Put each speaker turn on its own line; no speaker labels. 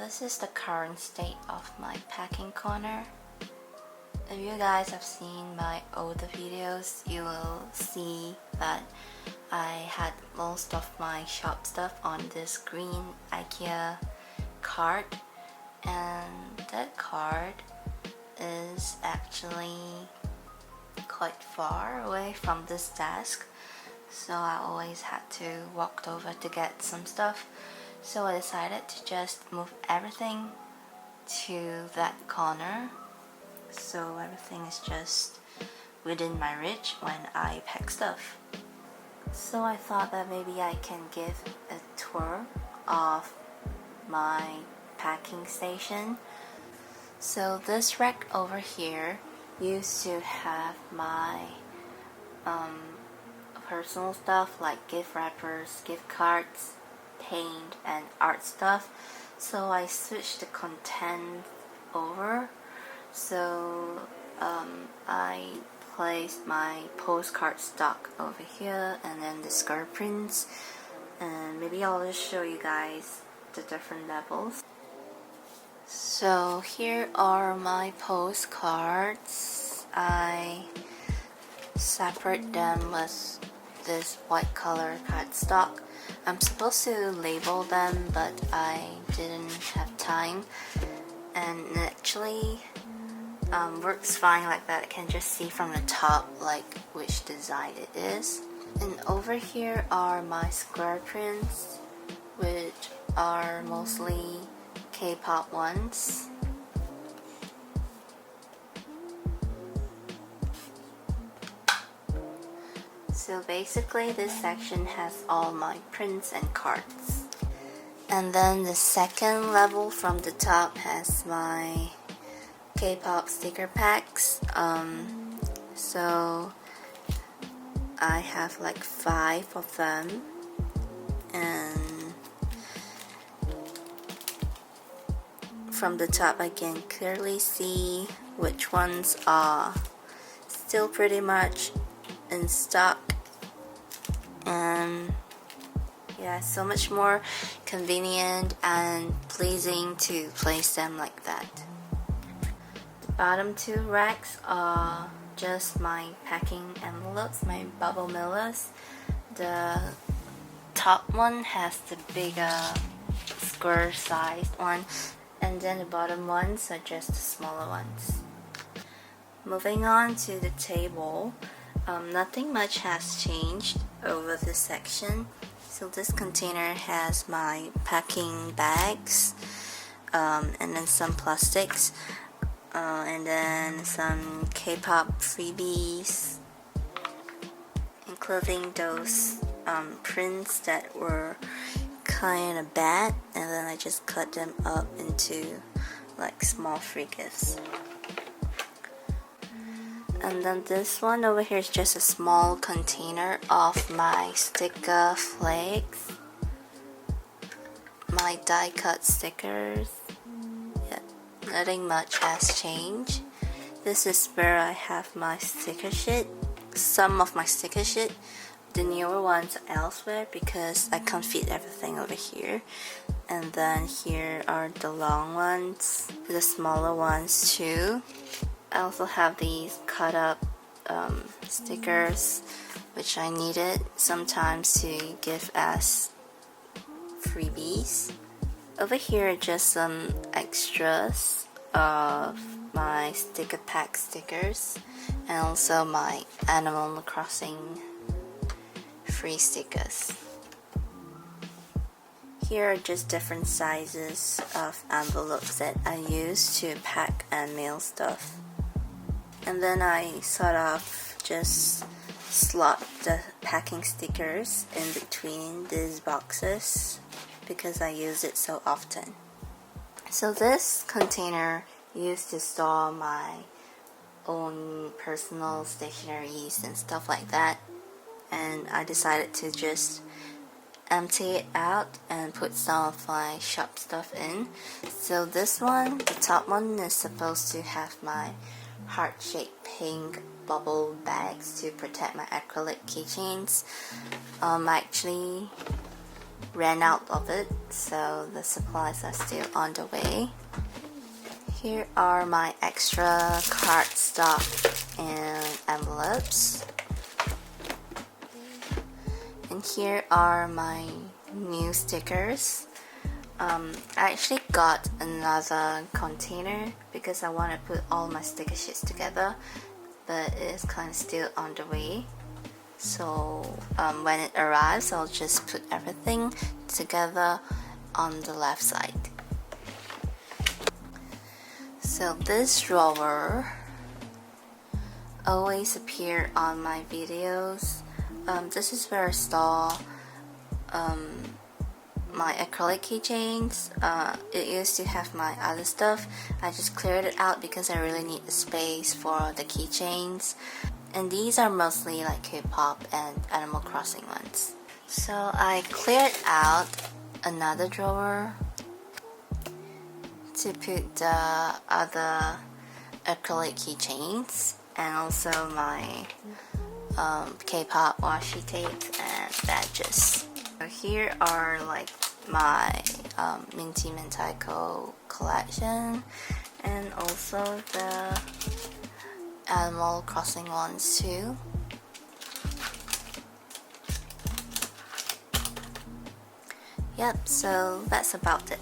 this is the current state of my packing corner. If you guys have seen my older videos, you will see that I had most of my shop stuff on this green IKEA cart, and that cart is actually quite far away from this desk, so I always had to walk over to get some stuff. So I decided to just move everything to that corner, so everything is just within my reach when I pack stuff. So I thought that maybe I can give a tour of my packing station. So this rack over here used to have my personal stuff like gift wrappers, gift cards, paint, and art stuff. So I switched the content over. So I placed my postcard stock over here, and then the skirt prints, and maybe I'll just show you guys the different levels. So here are my postcards. I separate them with this white color cardstock. I'm supposed to label them, but I didn't have time, and it actually works fine like that. I can just see from the top like which design it is. And over here are my square prints, which are mostly K-pop ones. So basically this section has all my prints and cards. And then the second level from the top has my K-pop sticker packs. So I have like 5 of them, and from the top I can clearly see which ones are still pretty much in stock, and yeah, so much more convenient and pleasing to place them like that. The bottom 2 racks are just my packing envelopes, my bubble millers. The top one has the bigger square sized one, and then the bottom ones are just the smaller ones. Moving on to the table, nothing much has changed over this section. So this container has my packing bags, and then some plastics, and then some K-pop freebies, including those prints that were kind of bad, and then I just cut them up into like small free gifts. And then this one over here is just a small container of my sticker flakes, my die cut stickers. Yeah, nothing much has changed. This is where I have my sticker sheet, some of my sticker sheet. The newer ones are elsewhere because I can't fit everything over here. And then here are the long ones, the smaller ones too. I also have these cut up stickers, which I needed sometimes to give as freebies. Over here are just some extras of my sticker pack stickers, and also my Animal Crossing free stickers. Here are just different sizes of envelopes that I use to pack and mail stuff. And then I sort of just slot the packing stickers in between these boxes because I use it so often. So this container used to store my own personal stationeries and stuff like that, and I decided to just empty it out and put some of my shop stuff in. So this one, the top one, is supposed to have my heart-shaped pink bubble bags to protect my acrylic keychains. I actually ran out of it, so the supplies are still on the way. Here are my extra card stuff and envelopes. And here are my new stickers. I actually got another container because I want to put all my sticker sheets together, but it's kind of still on the way. So when it arrives, I'll just put everything together on the left side. So this drawer always appear on my videos. This is where I store my acrylic keychains. It used to have my other stuff. I just cleared it out because I really need the space for the keychains. And these are mostly like Kpop and Animal Crossing ones. So I cleared out another drawer to put the other acrylic keychains and also my Kpop washi tape and badges. So here are like my Minty Mentaiko collection and also the Animal Crossing ones too. Yep, so that's about it.